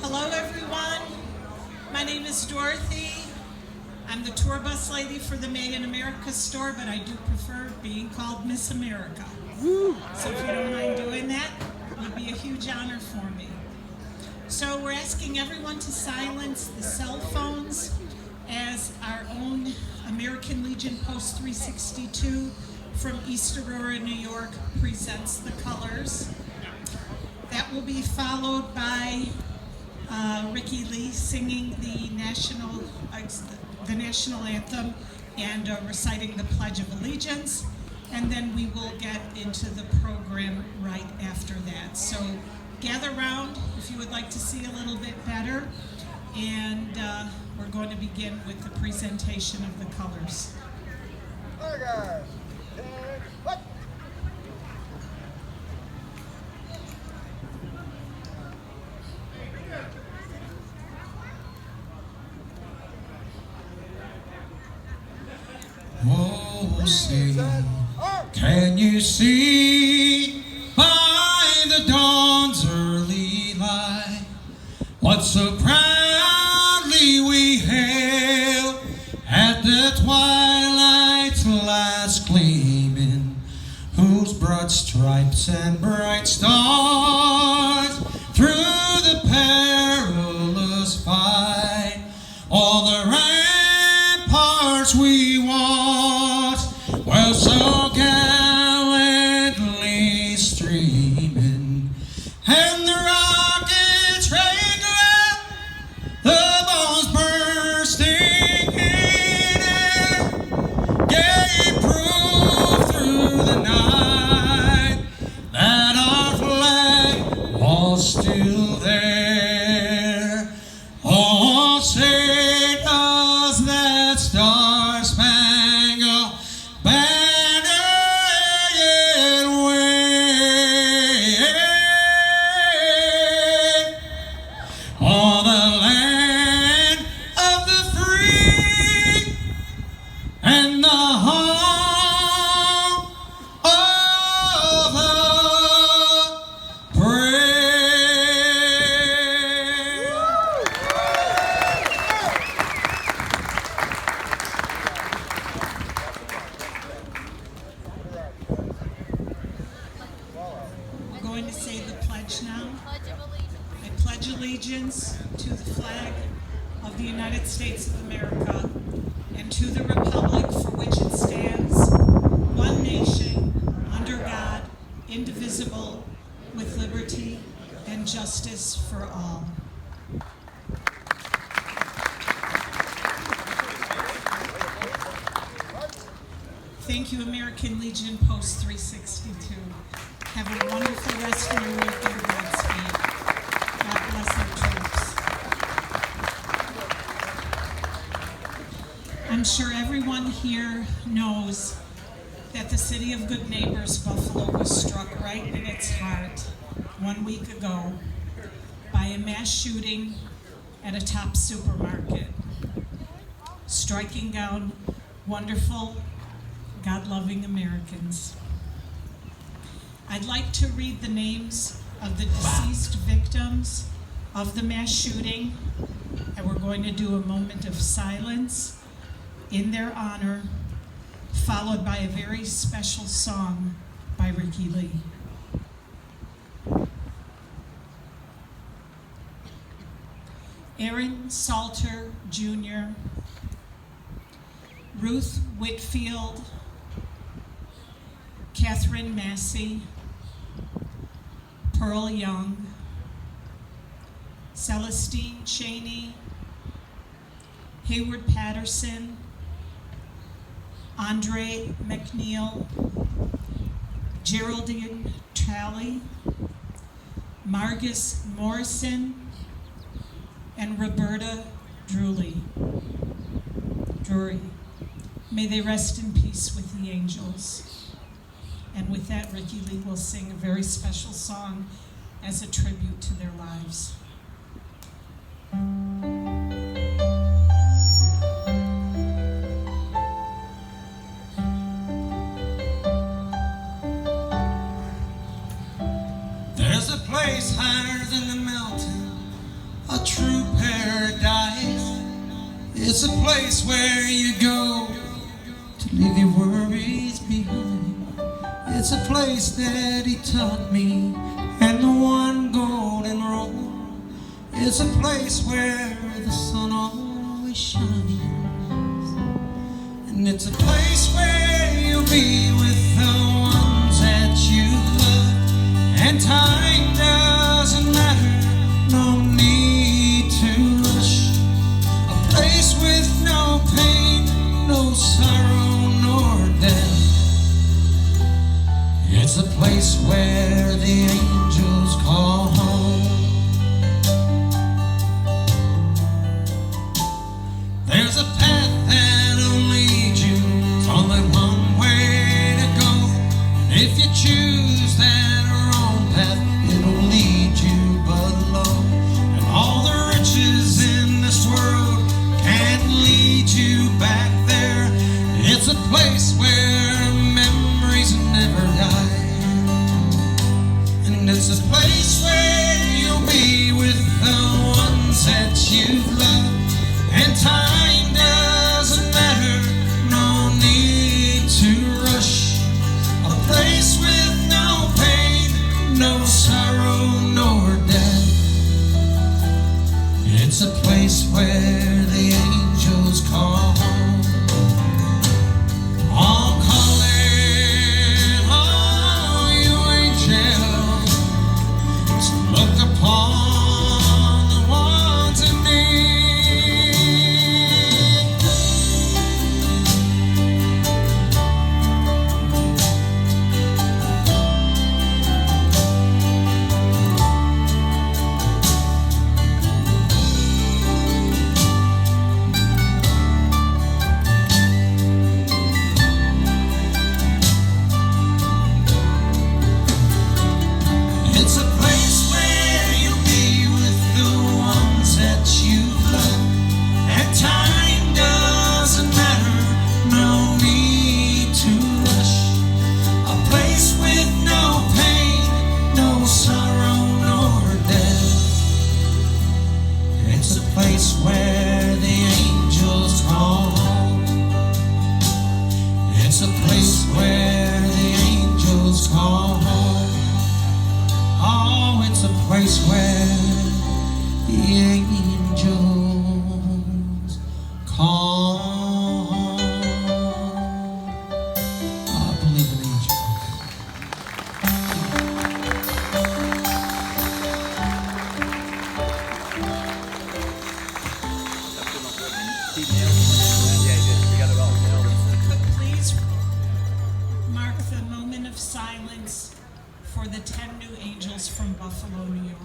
Hello, everyone. My name is Dorothy. I'm the tour bus lady for the Made in America store, but I do prefer being called Miss America. So if you don't mind doing that, it would be a huge honor for me. So we're asking everyone to silence the cell phones as our own American Legion Post 362 from East Aurora, New York presents the colors. That will be followed by Ricky Lee singing the national anthem and reciting the Pledge of Allegiance, and then we will get into the program right after that. So gather round if you would like to see a little bit better, and we're going to begin with the presentation of the colors. Okay. What? Oh, say, can you see by the dawn's early light what so proudly we hailed at the twilight's last gleaming, whose broad stripes and bright stars through the perilous fight all the ramparts we watched were so gallantly streaming, and the rockets rang out, the bombs bursting in air, gave proof through the night that our flag was still there. Oh, say does that star-spangled banner yet wave o'er the land of the free and the home of the brave? We're going to say the pledge now. I pledge allegiance to the flag of the United States of America and to the republic for which it stands, one nation, under God, indivisible, with liberty and justice for all. Thank you, American Legion Post 362. Have a wonderful rest of your week and Godspeed. God bless our troops. I'm sure everyone here knows that the city of Good Neighbors, Buffalo, was struck right in its heart 1 week ago by a mass shooting at a top supermarket, striking down wonderful, God-loving Americans. I'd like to read the names of the deceased victims of the mass shooting, and we're going to do a moment of silence in their honor, followed by a very special song by Ricky Lee. Aaron Salter Jr., Ruth Whitfield, Catherine Massey, Pearl Young, Celestine Cheney, Hayward Patterson, Andre McNeil, Geraldine Talley, Margus Morrison, and Roberta Drury. May they rest in peace with the angels. And with that, Ricky Lee will sing a very special song as a tribute to their lives. There's a place place higher than the mountain, a true paradise. It's a place where you go to leave your worries behind. It's a place that he taught me, and the one golden rule. It's a place where the sun always shines. And it's a place where you'll be with the ones that you love. And time doesn't matter, no need to rush. A place with no pain, no sorrow nor death. It's a place where the angels call home. There's a path that'll lead you, it's only one way to go. And if you choose that wrong path, it'll lead you but low. And all the riches in this world can't lead you back there. It's a place where memories never die. And it's a place where you'll be with the ones that you've loved. And time doesn't matter, no need to rush. A place with no pain, no sorrow nor death. It's a place where the angels call home. All calling all you angels to look upon the ones in need. It's a place where you'll be with the ones that you love. And time doesn't matter, no need to rush. A place with no pain, no sorrow nor death. It's a place where the angels call home. It's a place where the angels call home. Oh, it's a place where the angels call home. I believe in angels. Could please mark the moment of silence for the 10 new angels from Buffalo, New York.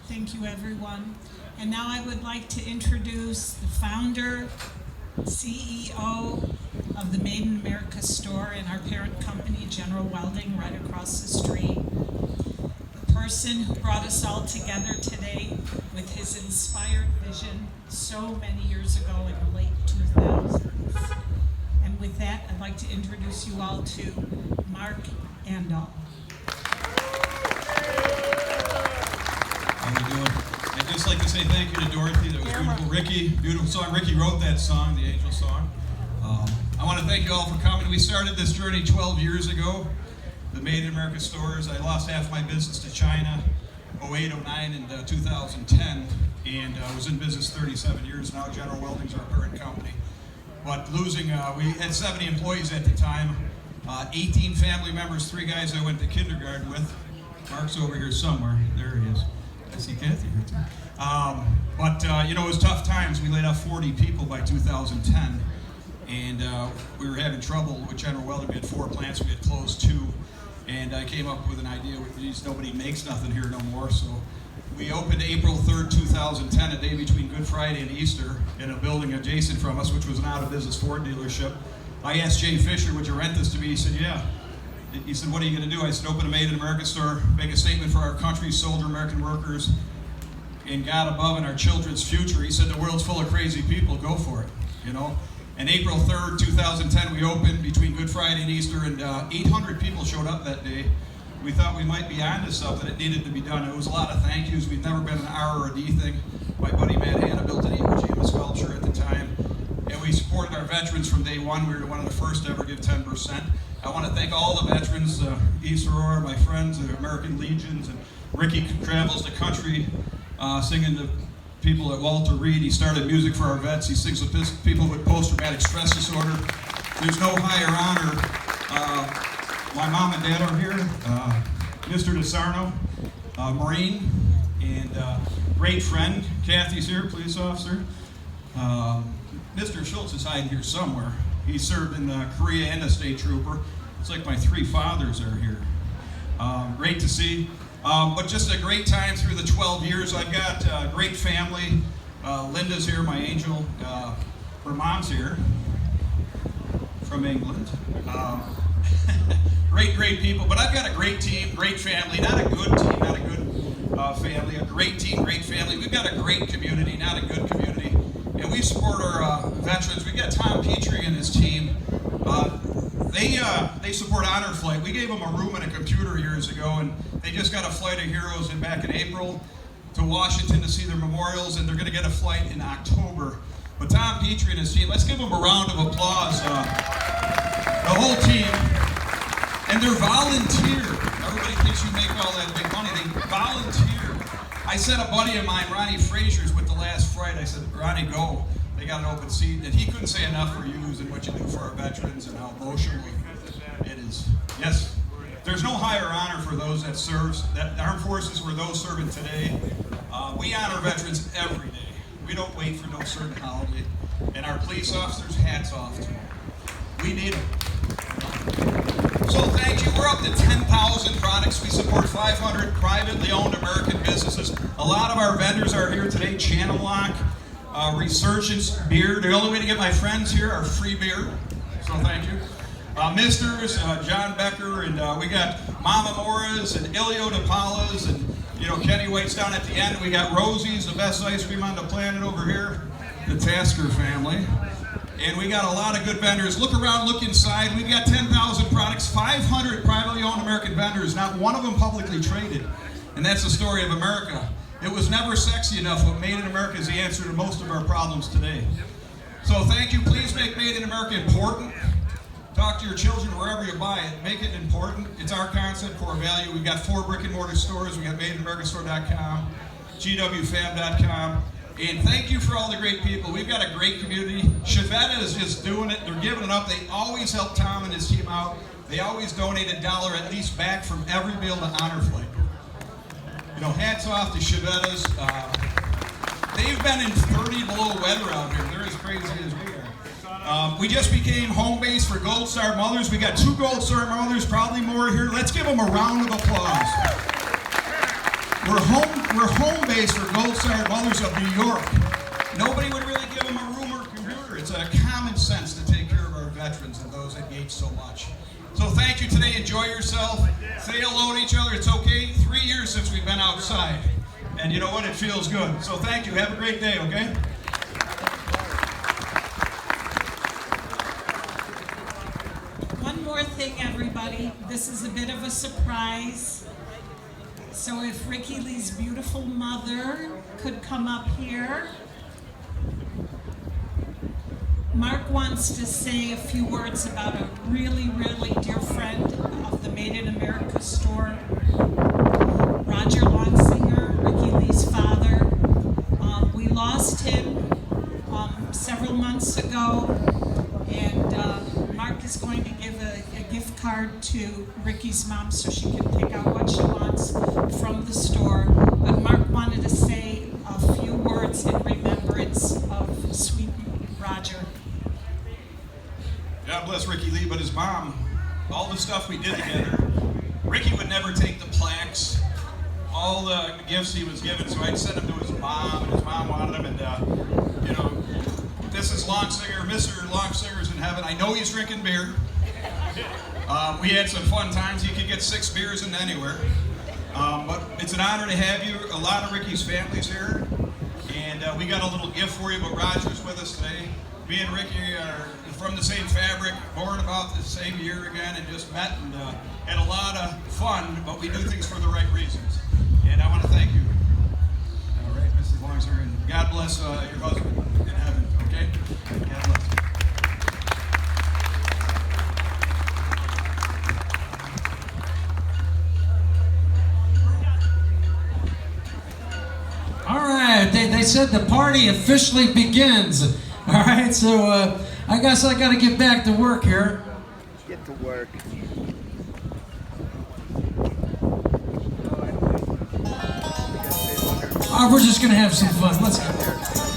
Thank you, everyone. And now I would like to introduce the founder, CEO of the Made in America store and our parent company, General Welding, right across the street. The person who brought us all together today with his inspired vision so many years ago in the late 2000s. And with that, I'd like to introduce you all to Mark Andall. How we doing? I'd just like to say thank you to Dorothy. That was beautiful. Ricky, beautiful song. Ricky wrote that song, the Angel song. I want to thank you all for coming. We started this journey 12 years ago. The Made in America stores. I lost half my business to China, 08, 09, and 2010, and I was in business 37 years now. General Welding's our parent company. But losing, we had 70 employees at the time, 18 family members, 3 guys I went to kindergarten with. Mark's over here somewhere. There he is. I see Kathy here too. But you know, it was tough times. We laid off 40 people by 2010, and we were having trouble with General Welding. We had 4 plants. We had closed 2, and I came up with an idea. Nobody makes nothing here no more, so We opened April 3rd, 2010, a day between Good Friday and Easter, in a building adjacent from us, which was an out-of-business Ford dealership. I asked Jay Fisher, would you rent this to me? He said, yeah. He said, what are you going to do? I said, open a Made in America store, make a statement for our country, soldier American workers, and God above and our children's future. He said, the world's full of crazy people, go for it, you know. And April 3rd, 2010, we opened between Good Friday and Easter, and 800 people showed up that day. We thought we might be onto something that needed to be done. It was a lot of thank yous. We've never been an R or a D thing. My buddy Matt Hanna built an Iwo Jima sculpture at the time. And we supported our veterans from day one. We were one of the first to ever give 10%. I want to thank all the veterans, East Aurora, my friends, the American Legions, and Ricky travels the country singing to people at Walter Reed. He started music for our vets. He sings with people with post-traumatic stress disorder. There's no higher honor. My mom and dad are here. Mr. DeSarno, Marine, and great friend. Kathy's here, police officer. Mr. Schultz is hiding here somewhere. He served in Korea and a state trooper. It's like my three fathers are here. Great to see. But just a great time through the 12 years. I've got a great family. Linda's here, my angel. Her mom's here from England. Great people, but I've got a great team, great family, not a good team, not a good family, a great team, great family. We've got a great community, not a good community, and we support our veterans. We've got Tom Petrie and his team. They support Honor Flight. We gave them a room and a computer years ago, and they just got a flight of heroes back in April to Washington to see their memorials, and they're going to get a flight in October. But Tom Petrie and his team, let's give them a round of applause. The whole team. And they're volunteer. Everybody thinks you make all that big money. They volunteer. I sent a buddy of mine, Ronnie Frazier's, with the last flight. I said, Ronnie, go. They got an open seat. And he couldn't say enough for you and what you do for our veterans and how emotional it is. Yes. There's no higher honor for those that serve. That armed forces were those serving today. We honor veterans every day. We don't wait for no certain holiday. And our police officers, hats off to them. We need them. So thank you. We're up to 10,000 products. We support 500 privately owned American businesses. A lot of our vendors are here today. Channellock, Resurgence Beer. The only way to get my friends here are free beer. So thank you. Misters, John Becker, and we got Mama Mora's and Ilio Dipaolo's, and Kenny waits down at the end. We got Rosie's, the best ice cream on the planet over here. The Tasker family. And we got a lot of good vendors. Look around, look inside. We've got 10,000 products, 500 privately owned American vendors, not one of them publicly traded. And that's the story of America. It was never sexy enough, but Made in America is the answer to most of our problems today. So thank you. Please make Made in America important. Talk to your children wherever you buy it. Make it important. It's our concept, core value. We've got 4 brick and mortar stores. We've got madeinamericastore.com, gwfab.com. And thank you for all the great people. We've got a great community. Chiavetta is just doing it. They're giving it up. They always help Tom and his team out. They always donate $1 at least back from every meal to Honor Flight. Hats off to Chiavetta's. They've been in 30 below weather out here. They're as crazy as we are. We just became home base for Gold Star Mothers. We got 2 Gold Star Mothers, probably more here. Let's give them a round of applause. We're home base for Gold Star Mothers of New York. Nobody would really give them a room or computer. It's a common sense to take care of our veterans and those that gave so much. So thank you today. Enjoy yourself. Say hello to each other. It's okay. 3 years since we've been outside. And you know what? It feels good. So thank you. Have a great day, okay? One more thing, everybody. This is a bit of a surprise. So if Ricky Lee's beautiful mother could come up here. Mark wants to say a few words about a really, really dear friend of the Made in America store, Roger Lonsinger, Ricky Lee's father. We lost him several months ago, and Mark is going to give a gift card to Ricky's mom so she can pick out what she wants from the store. But Mark wanted to say a few words in remembrance of sweet Roger. God bless Ricky Lee, but his mom, all the stuff we did together, Ricky would never take the plaques. all the gifts he was given, so I'd send them to his mom, and his mom wanted them, and you know, Mrs. Longsinger, Mr. Longsinger's in heaven. I know he's drinking beer. We had some fun times. You could get 6 beers in anywhere. But it's an honor to have you. A lot of Ricky's family's here, and we got a little gift for you. But Roger's with us today. Me and Ricky are from the same fabric, born about the same year again, and just met and had a lot of fun. But we do things for the right reasons, and I want to thank you. All right, Mrs. Longsinger, and God bless your husband in heaven. Okay, God bless. All right, they said the party officially begins. All right, so I guess I got to get back to work here. Get to work. We're just going to have some fun. Let's go.